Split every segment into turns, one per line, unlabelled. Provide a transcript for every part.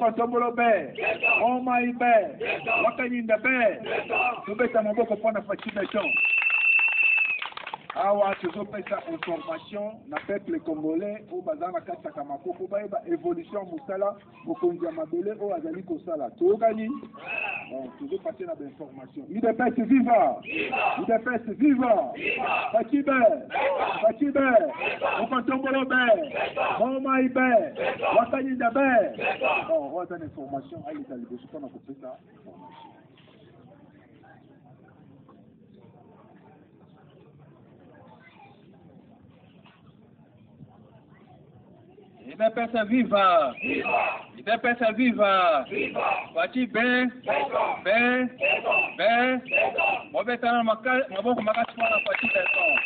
Mokotombolo be, Omai be, Wakaninda be, Tubeta Maboko Pona Fascination. Awa tuzopesa information na peuple congolais au bazana kata kamako ko ba évolution musala mokonzi ya mabele o azali ko sala tokani tuzopesa na information ide pese viva ide pese viva Fachibe Mokotombolo be Omai be Wakaninda be on donne information à l'état de ce qu'on a coupé ça.
Idepesa viva! Idepesa viva! Fachi be! Mobetana maboko makasi mwana fachi beton.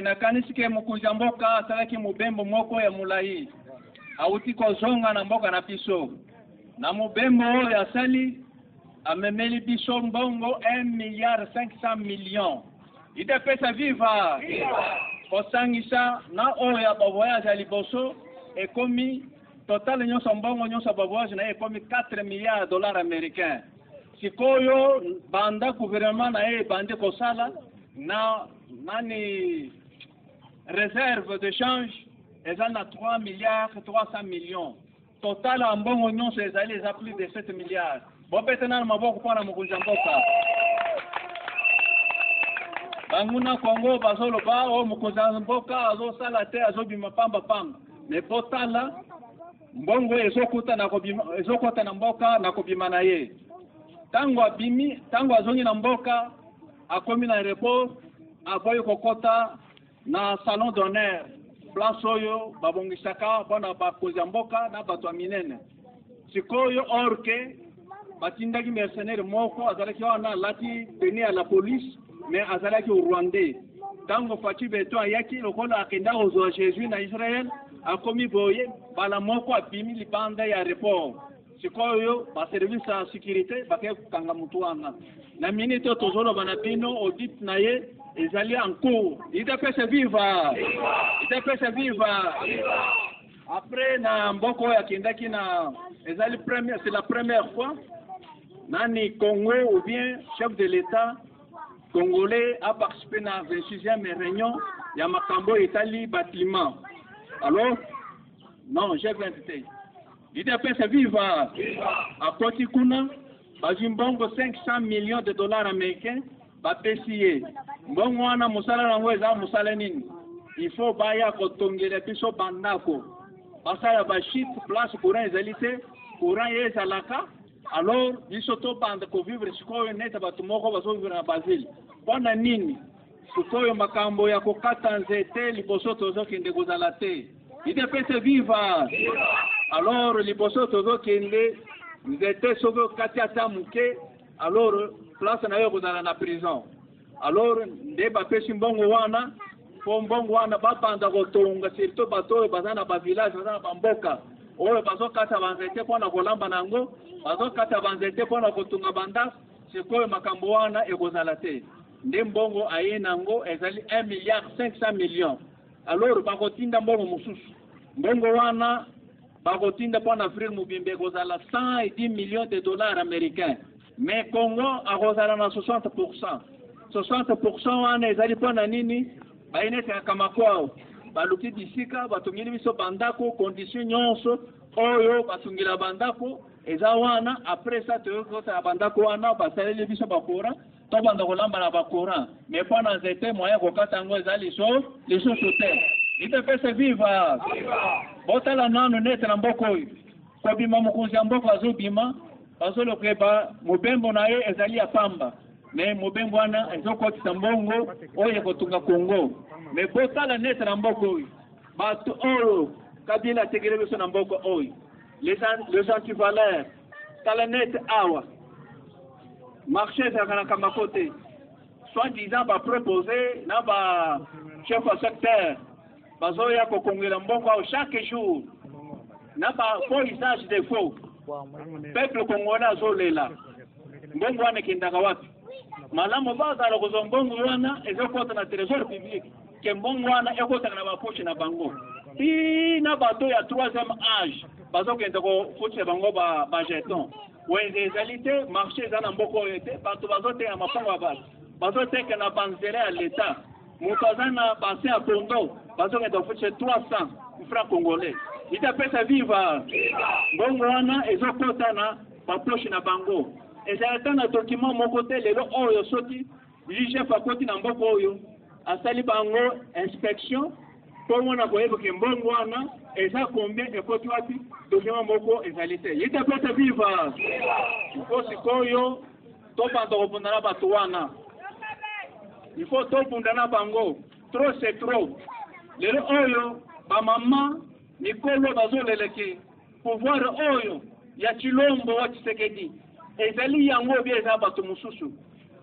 Nakanisi ke mokonzi ya mboka asalaki mobembo moko ya mulai. Auti kozonga na mboka na biso. Na mobembo oyo asali amemeli biso mbongo 1,5 milliard. Idepesa viva! Kosangisa na oyo ya voyage ya liboso ekomi total nyonso mbongo nyonso ba voyage na ekomi 4 milliards dollars américains. Sikoyo banda gouvernement na bande kosala na nani réserve de change ezali na 3 milliards 300 millions. Total mbongo nyonso ezali eza plus de 7 milliards. Bopetana na maboko pona mokonzi mboka. Banguna Congo bazoloba o mokonzi mboka azosala te azobima pamba. Me potala mbongo ezokota na mboka na kobima na ye. Tango azongi na mboka akomi na repos aboyi kokota na salon d'honneur place oyo babongisaka bona bakonzi mboka na bato ya minene. Sikoyo orke batindaki mercenaire moko azalaki wana lati tenue à la police mais azalaki au Rwandais. Tango Fachi beto ayaki lokola akenda ozwa Jésus na Israël akomi boye bala moko apimi libanda ya report. Sikoyo ba service ya sécurité bake kanga mutu wana. Na minute tozolo bana bino audit na ye ezali en cours. Idepesa viva! Idepesa viva! Après na mboko ya kindaki na ezali c'est la première fois nani Congo ou bien chef de l'État congolais a participé à la 26e réunion ya makambo Italie bâtiment. Alors non, j'ai invité. Idepesa viva! A Koti kuna bazimbongo 500 millions de dollars américains bapesiye. Mbongo wana musala nango eza musala nini? Il faut baya kotongela biso bandako. Basala bashit place courant ezalite courant ezalaka. Alors biso to banda ko vivre sikoyo neta batu moko bazo vivre na Basile. Bona nini? Sikoyo makambo ya kokata nzete liboso tozo kende kozala te. Idepesa viva! Alors liboso tozo kende nzete soko kati ata muke. Alors place na yo kozala na prison. Alors nde bapesi mbongo wana po mbongo wana babanda kotonga surtout bato bazana ba village bazana ba mboka oyo bazokata banzete pona kolamba nango bazokata banzete pona kotunga banda sikoyo makambo wana ekozala te nde mbongo aye nango ezali 1,5 milliard. Alors bakotinda mbongo mususu mbongo wana bakotinda pona frère mubimbe kozala 110 millions de dollars américains. Mais Congo akozala na 60%. 60% wana ezali pona nini? Bainete kamakwao. Baluki disika batungili biso bandako condition nyonso oyo batungila bandako eza wana après ça toyokota bandako wana basaleli biso bakora to bandako lamba na bakora. Mais pona zete moyen kokata ngo ezali liso sote. Idepesa viva! Botala nanu nete na mboko oyo. Kobima mokonzi ya mboko azobima bazolo keba mobembo na ye ezali ya pamba. Mais mobembo wana ezokotisa mbongo oyo kotunga Congo. Mais botala nete na mboko oyo. Bato oyo Kabila tegele biso na mboko oyo. Les antivaleurs tala nete awa. Marché ezalaka kama kote. Soi-disant ba proposer na ba chef au secteur bazoya kokongela mbongo chaque jour. Na ba faux usage de faux. Peuple congolais azolela. Mbongo wana kindaka wapi? Malamu bazala kuzo mbongo wana ezokota na trésor public. Ke mbongo wana ekota na bapoche na bango. ti na bato ya 3e âge bazokende kofutisa bango bajeton wenze ezali te marché eza na mboka oyo te bato bazotenga mapango ya bato bazoteka na banzere ya leta moto aza na bassin ya pondo bazokende kofutisa 300 francs congolais itapesa viva mbongo wana ezokota na baposhe na bango ezali ta na document moko te lelo oyo soki chef akoti na mboka oyo asali bango inspection mpo mona koyebake mbongo wana eza combien ekoti wapi document moko ezali te itapesa viva ifo sikoyo tobanda kopunda na bato wana ifo topunda na bango trop c'est trop lelo oyo bamama mikolo bazoleleke pouvoir oyo ya Chilombo wa Tshisekedi ezali yango bie eza bato mosusu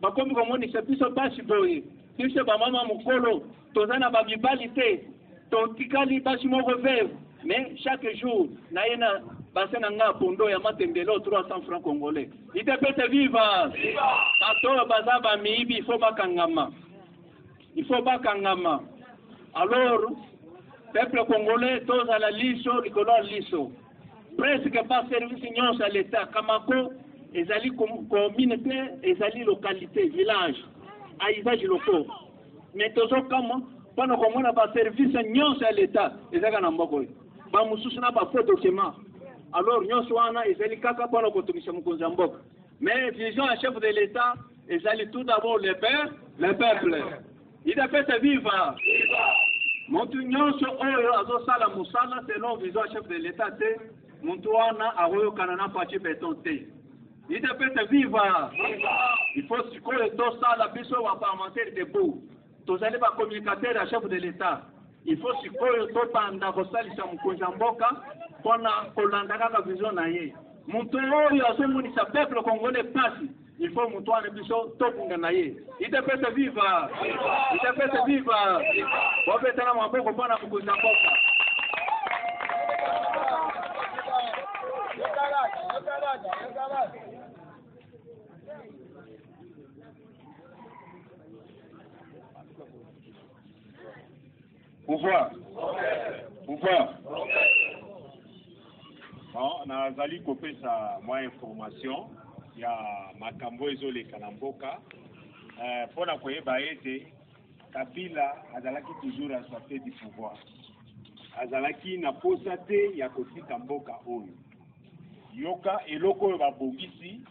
bakomi komonisa biso basi boye biso bamama mokolo toza na bamibali te totikali basi moko veve mais chaque jour naye na base na nga pondo ya matembelo 300 francs congolais itepete viva bato oyo baza bamiyibi il faut bakangama alors peuple congolais tozala liso likolo ya liso presque pas service nyonso ya l'État kamako ezali communauté ezali localité village à usage locaux mais tozokama mpona komona baservice nyonso ya l'État ezaka na mboka oyo bamosusu na bafaux document alors nyonso wana ezali kaka mpona kotungisa mokonzi ya mboka mais vision ya chef de l'État ezali tout d'abord le peuple idapesa viva motu nyonso oyo azosala mosala selon vision ya chef de l'État te muntu wana akoyokana na pache beton te idapesa viva il faut sikoyo tosala biso baparlementaire debout tozali bacommunicateur ya chef de l'État il faut sikoyo tobanda kosalisa mokonzi ya mboka mpona kolanda kaka vision na ye muntu oyo azomonisa peuple congolais pasi il faut muntu wana biso tokunga na ye idapesa viva bobetana maboko mpona mokonzi ya mboka
pouvoir. Bon, nazali kopesa mwa information ya makambo ezoleka na mboka mpona koyeba ete Kabila azalaki toujours aspecté du pouvoir azalaki na posa te ya kotika mboka oyo yoka eloko oyo babongisi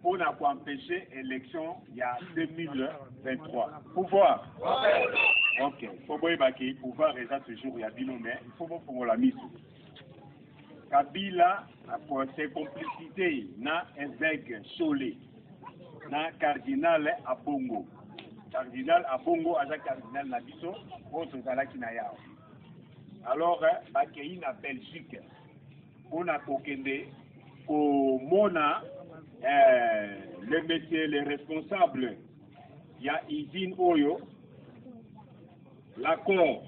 mpona koempêcher élection ya 2023 pouvoir. Ok, faut boyeba ke pouvoir eza toujours ya bino mais il faut bofongola miso. Kabila a ses complicité na évêque Solé na cardinal Abongo. Cardinal Abongo aza cardinal na biso oyo tozalaki na yao. Alors bakei na Belgique mpona kokende komona le métier, les responsables ya usine oyo l'accord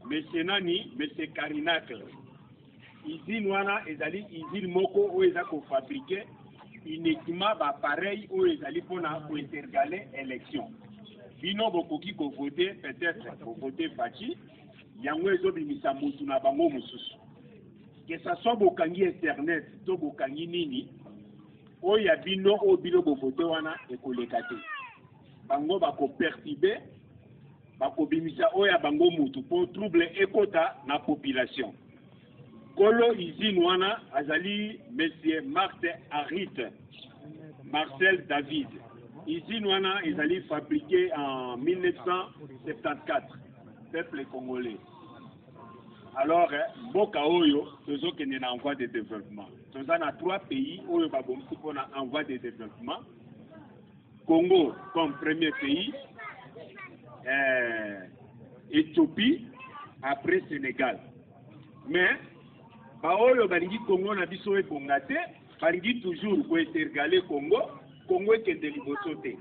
monsieur nani monsieur Karinacle usine wana ezali usine moko oyo eza kofabrike uniquement bapareil oyo ezali mpona kointergale élection bino bokoki kovote peut-être kovote faci yango ezobimisa mutu na bango mosusu que ça soit bokangi internet to bokangi nini oyo ya bino oyo bino bovote wana ekoleka te bango bakoperturbe bakobimisa oyo ya bango mutu po trouble ekota na population kolo usine wana azali monsieur Marcel David usine wana ezali fabriqué en 1974 peuple congolais. Alors mboka oyo tozokende na envoi de développement toza na 3 pays oyo babomisi mpona envoi de développement Congo comme premier pays Éthiopie après Sénégal mais baoyo balingi Congo na biso ebonga te balingi toujours kointergale Congo ekende liboso te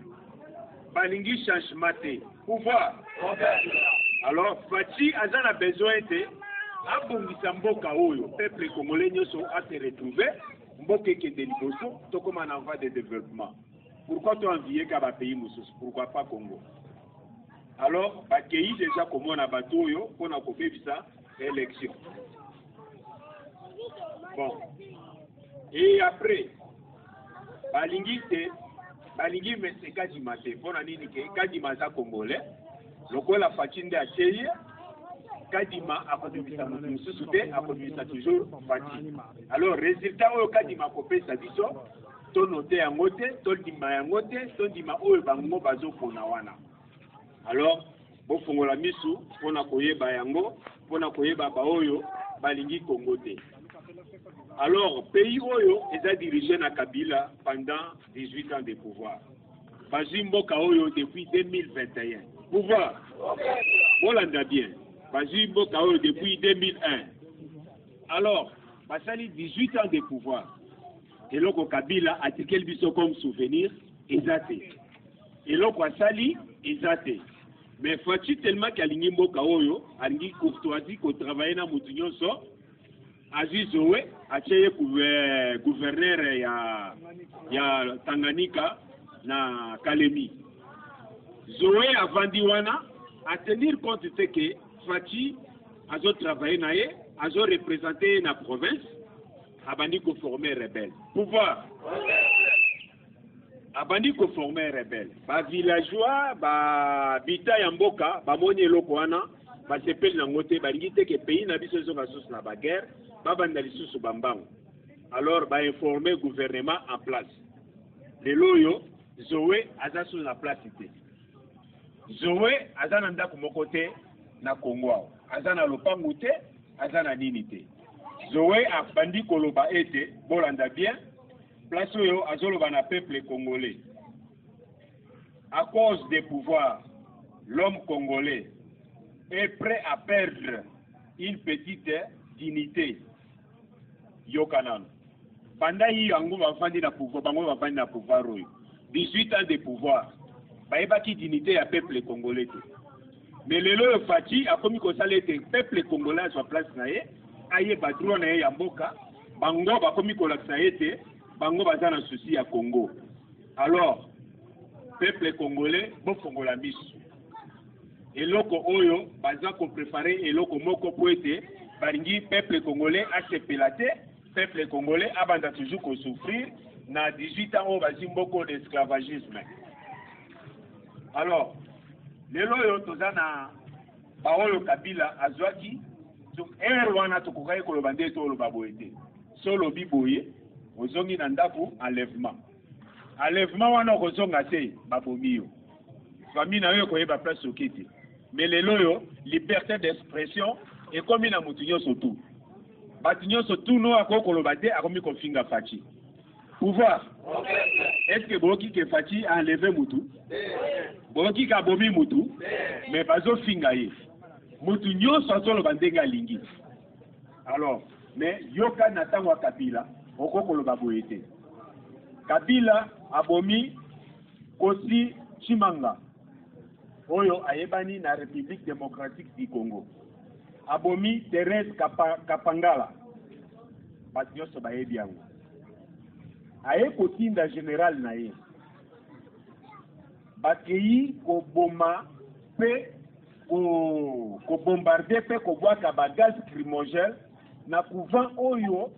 balingi changement te pouvoir. Alors Faci aza na besoin te abongisa mboka oyo peuple congolais nyonso a se retrouver mboka ekende liboso tokoma na envoi de développement. Pourquoi tu envier ka ba pays mosusu? Pourquoi pas Congo? Alors bakei déjà komona bato oyo mpona kobebisa élection. Bon. Et après, balingi mais c'est Kadima te. Bon, nini ke Kadima za Congolais. Lokola Fatinde a cheye. Kadima a conduit à toujours Fati. Alors, résultat au Kadima copé sa biso, ton noté en moté, ton dima en moté, ton dima ou bango bazo ponawana. Alors, bon fongola misu, pona koyeba yango, pona koyeba baoyo, balingi Congote. Alors, pays oyo est dirigé na Kabila pendant 18 ans de pouvoir. Bazimbo Kaoyo depuis 2021. Pouvoir. Bolanda bien. Bazimbo Kaoyo depuis 2001. Alors, Basali 18 ans de pouvoir. Et l'oko Kabila a tiré le biso comme souvenir, exacté. Et l'oko Asali, exacté. Mais faut-il tellement qu'il y a l'ingimbo Kaoyo, a l'ingimbo courtoisie, qu'on travaille dans Moutignon so, Aziz Zoé, a cheye gouverneur ya Tanganyika na Kalemi. Zoé a vendu wana, à tenir compte de ce que Fati a travaillé naé, a représenté la province, a bandi ko former rebelle. Pouvoir. A bandi ko former rebelle. Ba villageois, ba bita yamboka, ba moni eloko wana, ba sepel na ngote, ba ngite ke pays na biso zo basus na ba guerre, ba banda lisusu bambango. Alors ba informer gouvernement en place. Le loyo Zoé aza sur la place ité. Zoé aza na ndako moko te na Congo. Aza na lopango te, aza na nini te. Zoé a bandi koloba ete, bolanda bien, place oyo azoloba na peuple congolais. À cause des pouvoirs, l'homme congolais est prêt à perdre une petite dignité. Yokanan. Banda yi yango bafandi na pouvoir, bango bafandi na pouvoir oyo. 18 ans de pouvoir. Baïbaki dignité à peuple congolais. Mais le loi Fati a commis que ça l'était peuple congolais à sa place naé, aïe badro naé yamboka, bango ba commis que ça été, bango bazan un souci à Congo. Alors, peuple congolais, bon Congola mis. Et loko oyo, bazan ko préparé et loko moko poété, baringi peuple congolais a se pélaté, peuple congolais a banda toujours qu'on souffrir. Na 18 ans, on va dire beaucoup d'esclavagisme. Alors, les loyaux, tous na Paolo Kabila, Azwaki, donc, Erwana, Tokokai, Kolobande, Tolo Baboete. Solo Biboye, Ozongi Nandaku, enlèvement. Enlèvement, on a Ozonga, c'est Babomio. Famille n'a eu qu'à la place au Kiti. Mais les loyaux, liberté d'expression, et comme il a moutignon surtout. Batignon surtout, nous, à Kolobade, à Komi Kofinga Fati. Pouvoir. Est-ce que Boki ke Fati a enlevé Moutou? Boki ka bomi Moutou? Mais bazo fingaye. Moutou nyo sasolo bandenga lingi. Alors, mais yoka natangwa Kabila, okoko lo baboyete. Kabila abomi Kosi Chimanga. Oyo ayebani na République démocratique du Congo. Abomi Thérèse Kapangala. Batinyo so bayebi yango. Aye kotinda général naye bakei ko boma pe ko bombarder pe ko boaka ba gaz lacrymogène na couvent oyo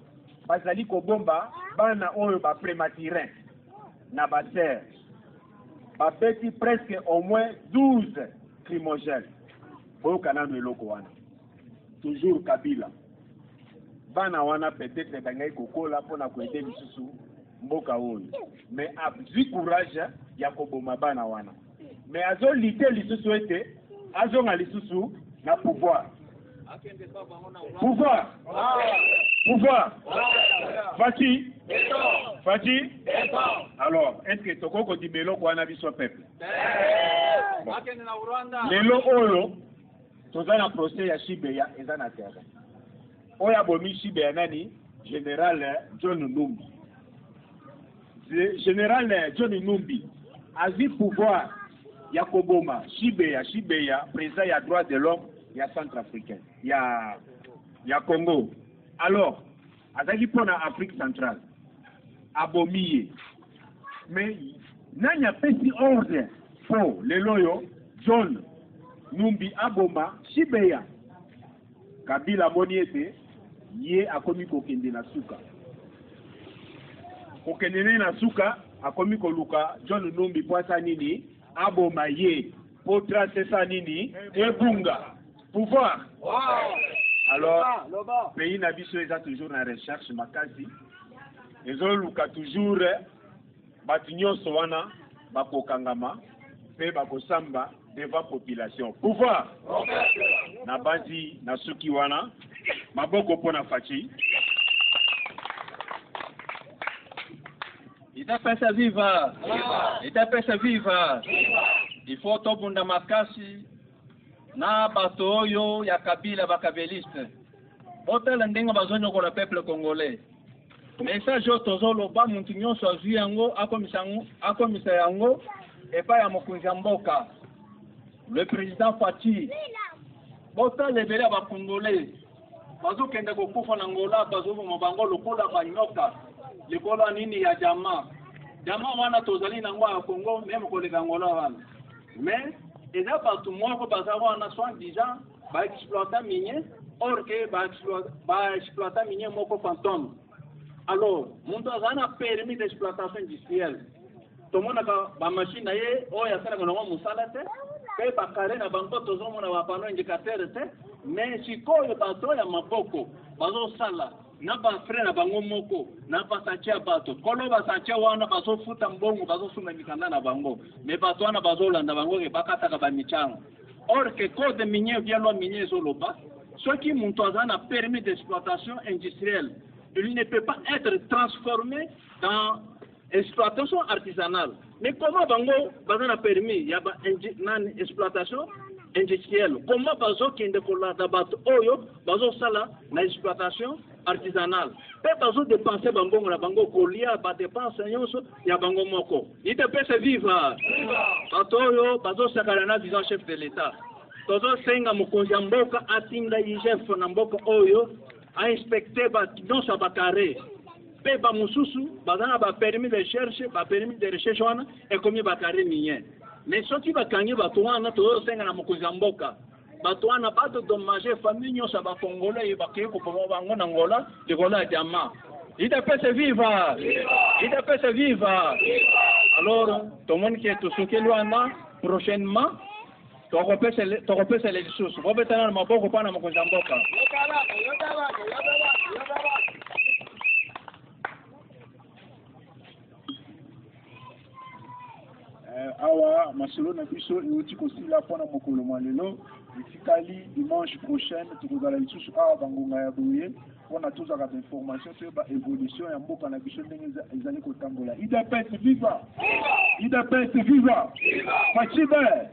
bazali ko bomba bana oyo ba prématuré na ba serre ba beti presque au moins 12 lacrymogènes boka na meloko wana toujours Kabila bana wana peut-être bangai kokola pona ko aider bisusu mboka oyo mais abzi courage ya koboma bana wana mais azo lité lisusu ete azo nga lisusu na pouvoir Fati alors est-ce que tokoko dimelo kwa na biso peuple lelo oyo toza na procès ya Shibeya eza na terre oyo abomi Shibeya nani général John Numbi. Général John Numbi a vu pouvoir Yakoboma, Shibeya, président ya droit de l'homme, ya centrafricain, ya Congo. Alors, azaki pona Afrique centrale, abomiye. Mais nanya pesi ordre pour le loyo John Numbi aboma Shibeya. Kabila moni ete ye akomi kokende na suka. Kokende na suka akomi koluka John Numbi poasa nini aboma ye potra sesa nini ebunga pouvoir. Alors pays na biso eza toujours na recherche makasi. Ezoluka toujours batu nyonso wana bakokangama pe bakosamba devant population. Pouvoir na basi na suki wana maboko pona fachi.
Ita pesa viva. Ita pesa viva. Il faut tobunda makasi na bato oyo ya kabila bakabeliste. Botela ndenga bazonyo ko la peuple congolais. Message tozolo ba muntu nyonso azwi yango akomisa yango epa ya mokonzi ya mboka. Le président Fati. Botela lebele ba congolais. Bazo kende ko kufa na Angola bazo mobango lokola banyoka. Likola nini ya jamaa. Jamaa wana tozali na ngwa ya Congo même ko le Angola wana. Mais eza bato moko baza wana soi-disant ba exploiter minier or que ba exploiter minier moko fantôme. Alors, muntu azana permis d'exploitation industrielle. Tomonaka ba machine ye oya sala ngo musala te. Pe ba kare na bango tozomona ba pano indicateur te. Mais sikoyo bato ya maboko bazo sala na ba frère na bango moko na ba sacha bato kolo ba sacha wana bazo futa mbongo bazo suma mikanda na bango mais bato wana bazo landa bango ke bakata ka ba michango. Or que code minier via loi minier zoloba ce qui muntu azana permis d'exploitation industrielle. Il ne peut pas être transformé dans exploitation artisanale. Mais comment bango bazana permis il y a une exploitation industrielle. Comment bazo kende kola dabato oyo bazo sala na exploitation artisanale. Pe bazo dépenser bango na bango kolia ba dépenser nyonso ya bango moko. Ite pese viva. Bato oyo bazo sakala na vision chef de l'état. Tozo senga mokonzi mboka atinda chef na mboka oyo a inspecter ba nyonso bakare. Pe ba mususu bazana ba permis de recherche wana et comme bakare minier. Mais ce qui va gagner bato wana tozo senga na mokonzi mboka. Bato wana bato dommager famille nyonso ba congolais ba ke ko bango na Angola de kola jamaa. Ita pesa viva. Ita pesa viva. Alors tout le monde qui est au Sokelwana prochainement tokopesa les ressources. Bobetana na maboko pana mokonzi mboka.
Awa masolo na biso euti kosila mpona mokolo malelo etikali dimanche prochaine tokozala lisusu awa bangonga ya boye mpona tozwaka bainformation to ba évolution ya mboka na biso ndenge ezali kotambola. UDPS viva! UDPS viva! Machibe!